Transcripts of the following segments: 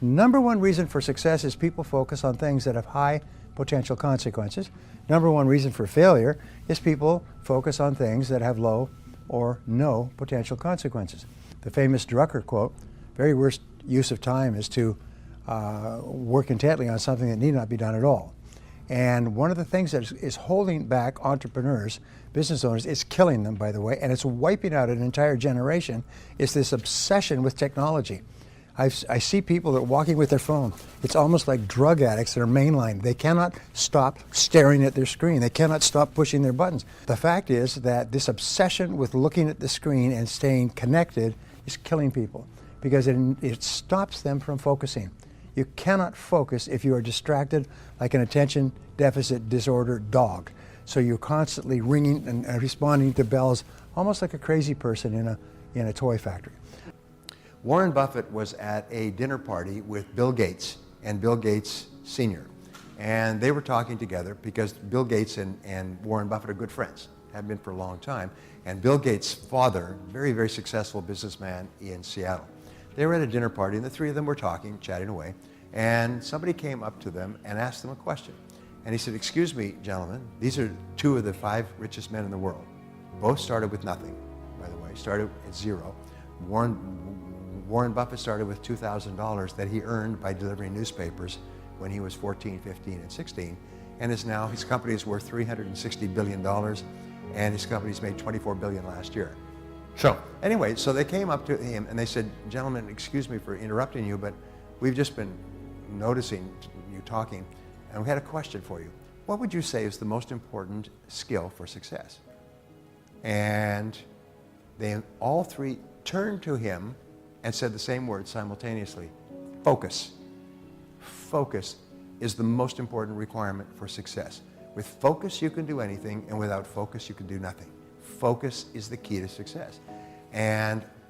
Number one reason for success is people focus on things that have high potential consequences. Number one reason for failure is people focus on things that have low or no potential consequences. The famous Drucker quote, very worst use of time is to work intently on something that need not be done at all. And one of the things that is holding back entrepreneurs, business owners, it's killing them, by the way, and it's wiping out an entire generation, is this obsession with technology. I see people that are walking with their phone. It's almost like drug addicts that are mainlined. They cannot stop staring at their screen. They cannot stop pushing their buttons. The fact is that this obsession with looking at the screen and staying connected is killing people because it stops them from focusing. You cannot focus if you are distracted like an attention deficit disorder dog. So you're constantly ringing and responding to bells almost like a crazy person in a toy factory. Warren Buffett was at a dinner party with Bill Gates and Bill Gates Sr. And they were talking together because Bill Gates and Warren Buffett are good friends, have been for a long time. And Bill Gates' father, very, very successful businessman in Seattle. They were at a dinner party and the three of them were talking, chatting away. And somebody came up to them and asked them a question. And he said, "Excuse me, gentlemen, these are two of the 5 richest men in the world. Both started with nothing, by the way, started at zero. Warren Buffett started with $2,000 that he earned by delivering newspapers when he was 14, 15, and 16, and is now, his company is worth $360 billion, and his company's made $24 billion last year." So anyway, so they came up to him and they said, "Gentlemen, excuse me for interrupting you, but we've just been noticing you talking, and we had a question for you. What would you say is the most important skill for success?" And they all three turned to him and said the same word simultaneously: focus. Focus is the most important requirement for success. With focus, you can do anything, and without focus, you can do nothing. Focus is the key to success.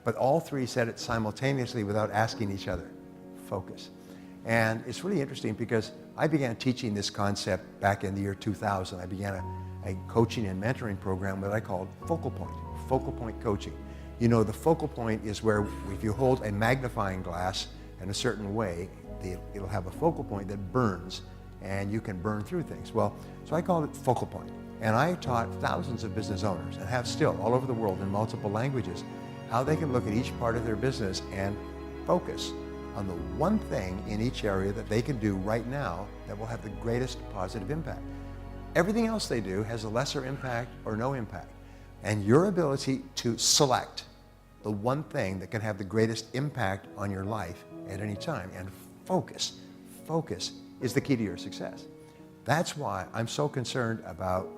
But all three said it simultaneously without asking each other. Focus. And it's really interesting because I began teaching this concept back in the year 2000. I began a coaching and mentoring program that I called focal point coaching. You know, the focal point is where if you hold a magnifying glass in a certain way, it'll have a focal point that burns and you can burn through things. Well, so I called it focal point. And I taught thousands of business owners, and have still all over the world in multiple languages, how they can look at each part of their business and focus on the one thing in each area that they can do right now that will have the greatest positive impact. Everything else they do has a lesser impact or no impact. And your ability to select the one thing that can have the greatest impact on your life at any time, and focus is the key to your success. That's why I'm so concerned about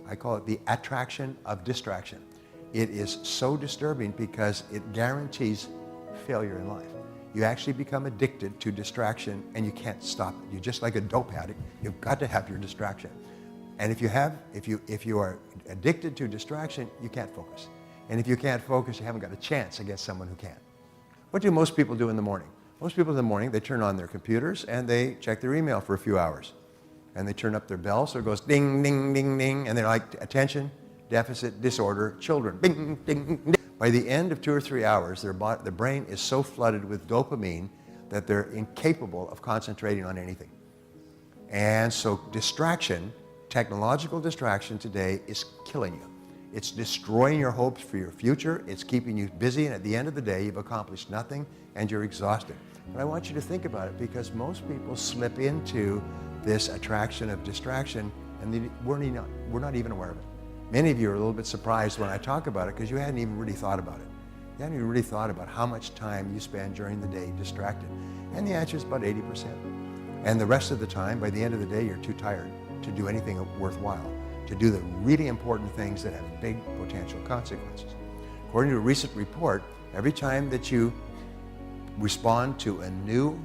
I call it the attraction of distraction. It is so disturbing because it guarantees failure in life. You actually become addicted to distraction and you can't stop it. You're just like a dope addict. You've got to have your distraction. And if you are addicted to distraction, you can't focus. And if you can't focus, you haven't got a chance against someone who can. What do most people do in the morning? Most people in the morning, they turn on their computers and they check their email for a few hours. And they turn up their bell so it goes ding, ding, ding, ding, and they're like attention deficit disorder children. Ding, ding, ding. By the end of 2 or 3 hours, their brain is so flooded with dopamine that they're incapable of concentrating on anything. And so distraction, technological distraction today is killing you. It's destroying your hopes for your future. It's keeping you busy, and at the end of the day, you've accomplished nothing and you're exhausted. But I want you to think about it, because most people slip into this attraction of distraction and we're not even aware of it. Many of you are a little bit surprised when I talk about it because you hadn't even really thought about it. You hadn't even really thought about how much time you spend during the day distracted. And the answer is about 80%. And the rest of the time, by the end of the day, you're too tired to do anything worthwhile, to do the really important things that have big potential consequences. According to a recent report, every time that you respond to a new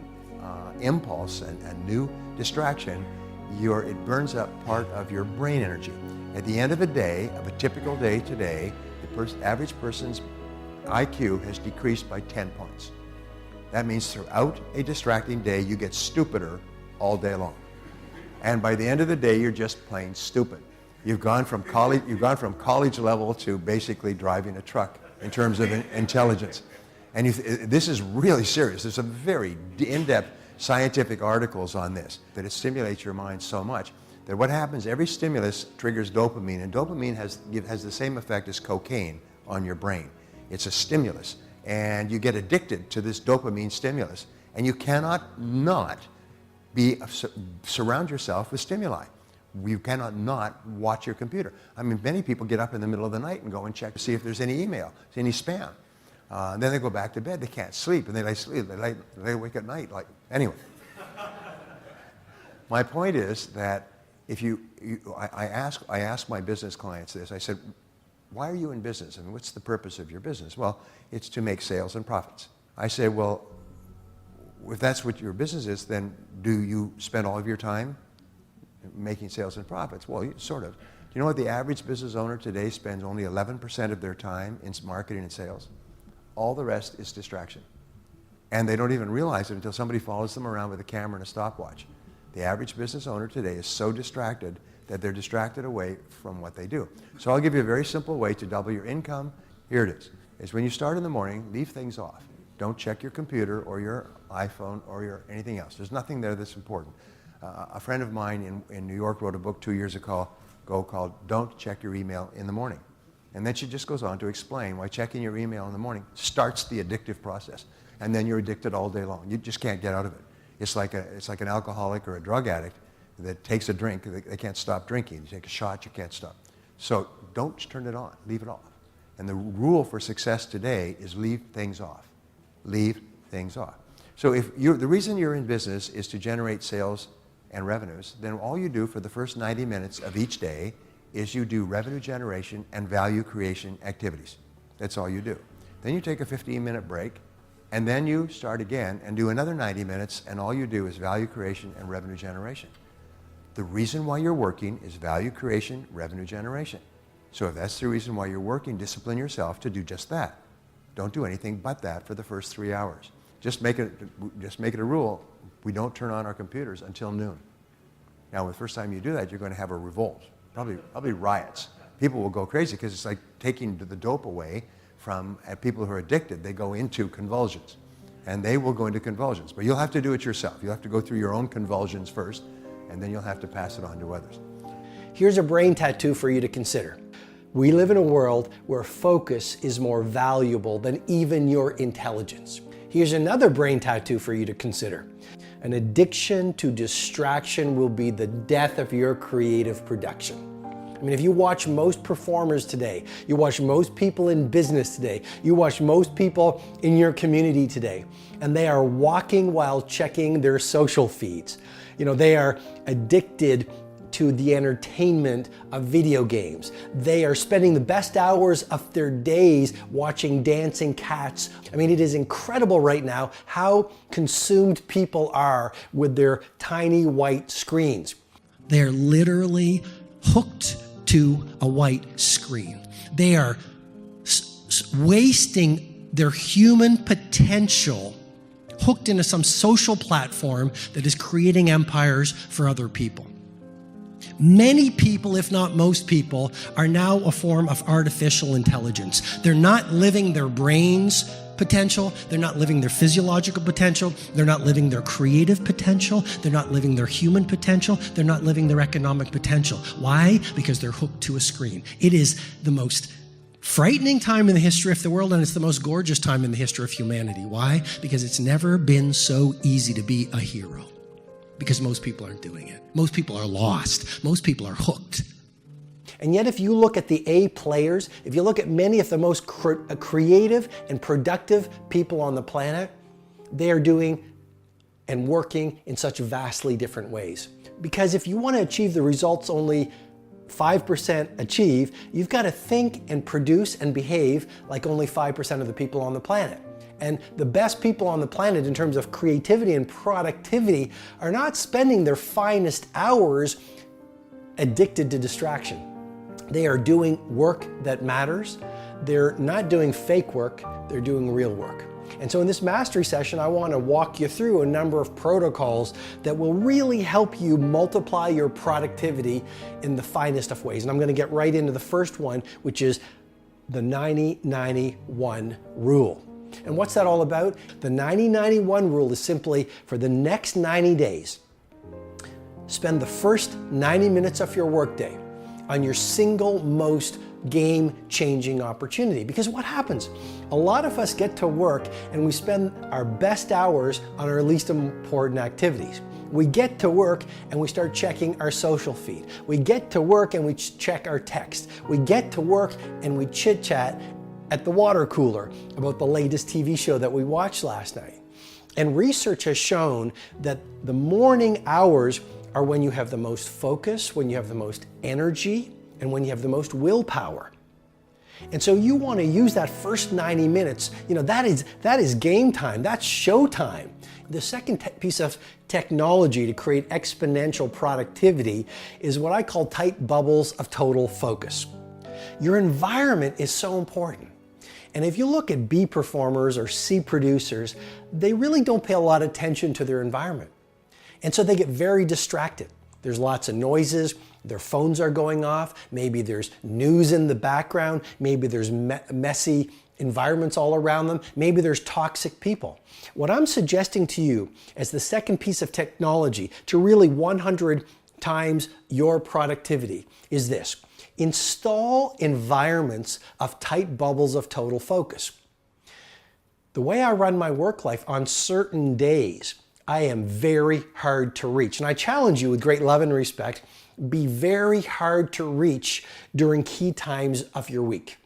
impulse and a new distraction, it burns up part of your brain energy. At the end of a day, of a typical day today, the average person's IQ has decreased by 10 points. That means throughout a distracting day, you get stupider all day long. And by the end of the day, you're just plain stupid. You've gone from college level to basically driving a truck in terms of intelligence. And this is really serious. There's some very in-depth scientific articles on this, that it stimulates your mind so much that what happens, every stimulus triggers dopamine, and dopamine has the same effect as cocaine on your brain. It's a stimulus, and you get addicted to this dopamine stimulus, and you cannot not surround yourself with stimuli. You cannot not watch your computer. I mean, many people get up in the middle of the night and go and check to see if there's any email, any spam. Then they go back to bed. They can't sleep, and they lay sleep. They wake at night. Anyway. My point is that if I ask my business clients this. I said, why are you in business? I mean, what's the purpose of your business? Well, it's to make sales and profits. I say, well, if that's what your business is, then do you spend all of your time making sales and profits? Well, sort of. Do you know what the average business owner today spends only 11% of their time in marketing and sales? All the rest is distraction. And they don't even realize it until somebody follows them around with a camera and a stopwatch. The average business owner today is so distracted that they're distracted away from what they do. So I'll give you a very simple way to double your income. Here it is when you start in the morning, leave things off. Don't check your computer or your iPhone or anything else. There's nothing there that's important. A friend of mine in New York wrote a book 2 years ago called Don't Check Your Email in the Morning. And then she just goes on to explain why checking your email in the morning starts the addictive process. And then you're addicted all day long. You just can't get out of it. It's like an alcoholic or a drug addict that takes a drink. They can't stop drinking. You take a shot, you can't stop. So don't turn it on. Leave it off. And the rule for success today is leave things off. Leave things off. So the reason you're in business is to generate sales and revenues, then all you do for the first 90 minutes of each day is you do revenue generation and value creation activities. That's all you do. Then you take a 15-minute break, and then you start again and do another 90 minutes, and all you do is value creation and revenue generation. The reason why you're working is value creation, revenue generation. So if that's the reason why you're working, discipline yourself to do just that. Don't do anything but that for the first 3 hours. Just make it a rule. We don't turn on our computers until noon. Now, the first time you do that, you're going to have a revolt, probably riots. People will go crazy because it's like taking the dope away from people who are addicted. They go into convulsions, and they will go into convulsions. But you'll have to do it yourself. You'll have to go through your own convulsions first, and then you'll have to pass it on to others. Here's a brain tattoo for you to consider. We live in a world where focus is more valuable than even your intelligence. Here's another brain tattoo for you to consider. An addiction to distraction will be the death of your creative production. I mean, if you watch most performers today, you watch most people in business today, you watch most people in your community today, and they are walking while checking their social feeds. You know, they are addicted to the entertainment of video games. They are spending the best hours of their days watching dancing cats. I mean, it is incredible right now how consumed people are with their tiny white screens. They're literally hooked to a white screen. They are wasting their human potential hooked into some social platform that is creating empires for other people. Many people, if not most people, are now a form of artificial intelligence. They're not living their brain's potential. They're not living their physiological potential. They're not living their creative potential. They're not living their human potential. They're not living their economic potential. Why? Because they're hooked to a screen. It is the most frightening time in the history of the world, and it's the most gorgeous time in the history of humanity. Why? Because it's never been so easy to be a hero. Because most people aren't doing it. Most people are lost. Most people are hooked. And yet if you look at the A players, if you look at many of the most creative and productive people on the planet, they are doing and working in such vastly different ways. Because if you want to achieve the results only 5% achieve, you've got to think and produce and behave like only 5% of the people on the planet. And the best people on the planet in terms of creativity and productivity are not spending their finest hours addicted to distraction. They are doing work that matters. They're not doing fake work, they're doing real work. And so in this mastery session, I want to walk you through a number of protocols that will really help you multiply your productivity in the finest of ways. And I'm going to get right into the first one, which is the 90-90-1 rule. And what's that all about? The 90-91 rule is simply for the next 90 days, spend the first 90 minutes of your workday on your single most game-changing opportunity. Because what happens? A lot of us get to work and we spend our best hours on our least important activities. We get to work and we start checking our social feed. We get to work and we check our text. We get to work and we chit-chat at the water cooler about the latest TV show that we watched last night. And research has shown that the morning hours are when you have the most focus, when you have the most energy, and when you have the most willpower. And so you want to use that first 90 minutes, that is game time, that's show time. The second piece of technology to create exponential productivity is what I call tight bubbles of total focus. Your environment is so important. And if you look at B performers or C producers, they really don't pay a lot of attention to their environment. And so they get very distracted. There's lots of noises, their phones are going off, maybe there's news in the background, maybe there's messy environments all around them, maybe there's toxic people. What I'm suggesting to you as the second piece of technology to really 100 times your productivity is this. Install environments of tight bubbles of total focus. The way I run my work life, on certain days, I am very hard to reach. And I challenge you with great love and respect, be very hard to reach during key times of your week.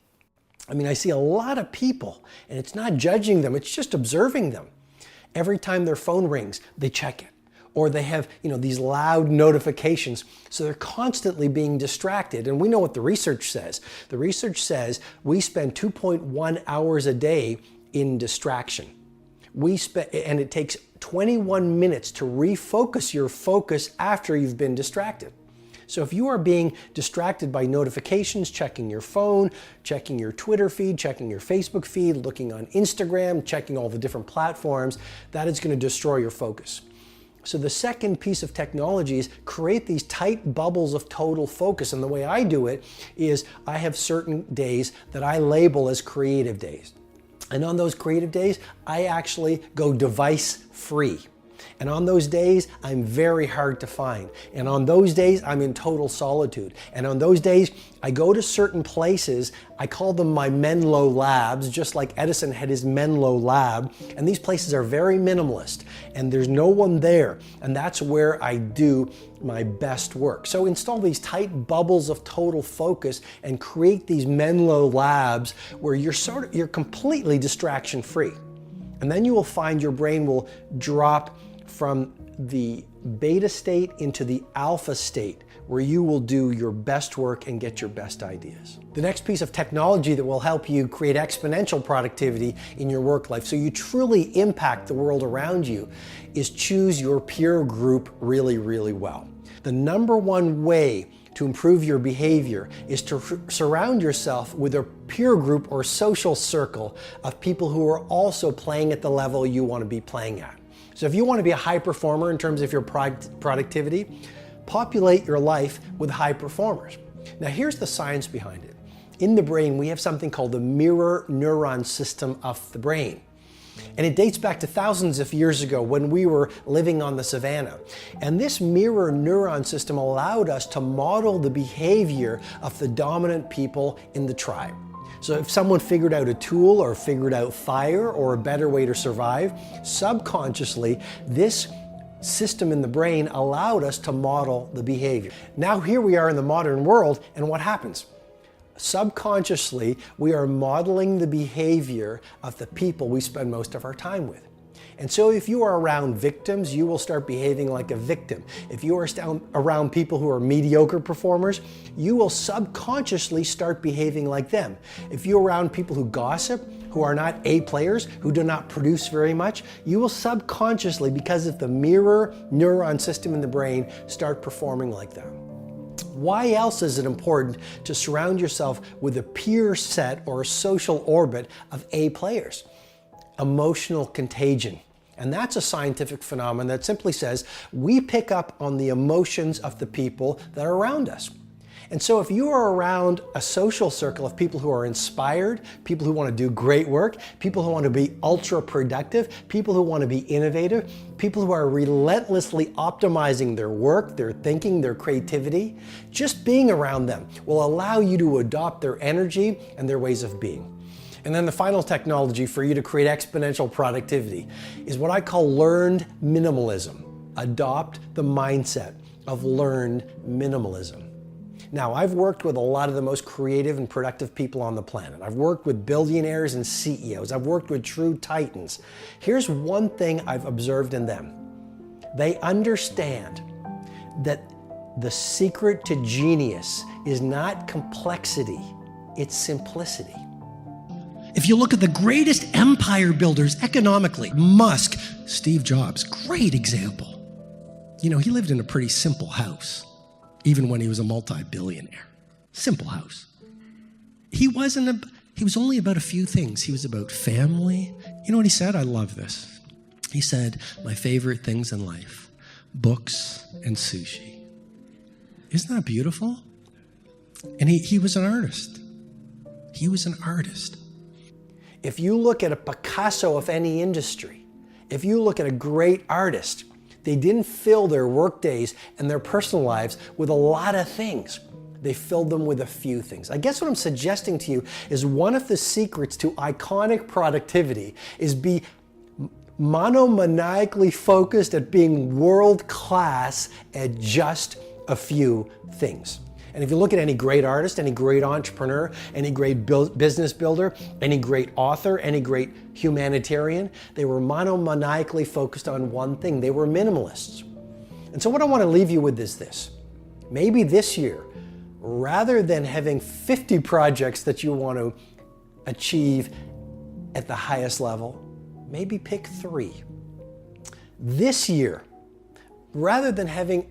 I mean, I see a lot of people, and it's not judging them, it's just observing them. Every time their phone rings, they check it. Or they have, these loud notifications, so they're constantly being distracted. And we know what the research says. The research says we spend 2.1 hours a day in distraction. And it takes 21 minutes to refocus your focus after you've been distracted. So if you are being distracted by notifications, checking your phone, checking your Twitter feed, checking your Facebook feed, looking on Instagram, checking all the different platforms, that is going to destroy your focus. So the second piece of technology is create these tight bubbles of total focus. And the way I do it is I have certain days that I label as creative days. And on those creative days, I actually go device free. And on those days, I'm very hard to find. And on those days, I'm in total solitude. And on those days, I go to certain places. I call them my Menlo labs, just like Edison had his Menlo lab. And these places are very minimalist. And there's no one there. And that's where I do my best work. So install these tight bubbles of total focus and create these Menlo labs where you're completely distraction free. And then you will find your brain will drop from the beta state into the alpha state, where you will do your best work and get your best ideas. The next piece of technology that will help you create exponential productivity in your work life, so you truly impact the world around you, is choose your peer group really, really well. The number one way to improve your behavior is to surround yourself with a peer group or social circle of people who are also playing at the level you want to be playing at. So if you want to be a high performer in terms of your productivity, populate your life with high performers. Now here's the science behind it. In the brain, we have something called the mirror neuron system of the brain. And it dates back to thousands of years ago when we were living on the savannah. And this mirror neuron system allowed us to model the behavior of the dominant people in the tribe. So if someone figured out a tool or figured out fire or a better way to survive, subconsciously, this system in the brain allowed us to model the behavior. Now here we are in the modern world, and what happens? Subconsciously, we are modeling the behavior of the people we spend most of our time with. And so if you are around victims, you will start behaving like a victim. If you are around people who are mediocre performers, you will subconsciously start behaving like them. If you're around people who gossip, who are not A players, who do not produce very much, you will subconsciously, because of the mirror neuron system in the brain, start performing like them. Why else is it important to surround yourself with a peer set or a social orbit of A players? Emotional contagion. And that's a scientific phenomenon that simply says we pick up on the emotions of the people that are around us. And so if you are around a social circle of people who are inspired, people who want to do great work, people who want to be ultra productive, people who want to be innovative, people who are relentlessly optimizing their work, their thinking, their creativity, just being around them will allow you to adopt their energy and their ways of being. And then the final technology for you to create exponential productivity is what I call learned minimalism. Adopt the mindset of learned minimalism. Now, I've worked with a lot of the most creative and productive people on the planet. I've worked with billionaires and CEOs. I've worked with true titans. Here's one thing I've observed in them. They understand that the secret to genius is not complexity, it's simplicity. If you look at the greatest empire builders economically, Musk, Steve Jobs, great example. You know, he lived in a pretty simple house, even when he was a multi-billionaire. Simple house. He was only about a few things. He was about family. You know what he said? I love this. He said, my favorite things in life, books and sushi. Isn't that beautiful? And he was an artist. He was an artist. If you look at a Picasso of any industry, if you look at a great artist, they didn't fill their work days and their personal lives with a lot of things. They filled them with a few things. I guess what I'm suggesting to you is one of the secrets to iconic productivity is be monomaniacally focused at being world class at just a few things. And if you look at any great artist, any great entrepreneur, any great business builder, any great author, any great humanitarian, they were monomaniacally focused on one thing. They were minimalists. And so what I want to leave you with is this. Maybe this year, rather than having 50 projects that you want to achieve at the highest level, maybe pick 3. This year, rather than having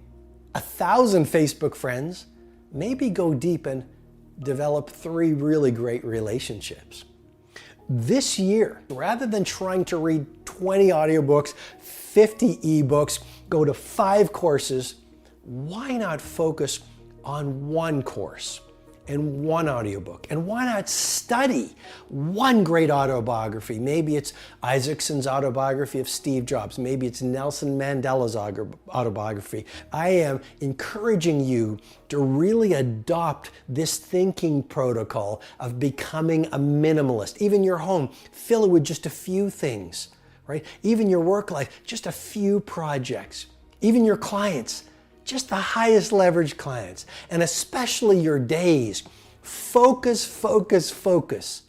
1,000 Facebook friends, maybe go deep and develop 3 really great relationships. This year, rather than trying to read 20 audiobooks, 50 ebooks, go to 5 courses, why not focus on 1 course and 1 audiobook? And why not study 1 great autobiography? Maybe it's Isaacson's autobiography of Steve Jobs. Maybe it's Nelson Mandela's autobiography. I am encouraging you to really adopt this thinking protocol of becoming a minimalist. Even your home, fill it with just a few things, right? Even your work life, just a few projects. Even your clients, just the highest leverage clients, and especially your days. Focus, focus, focus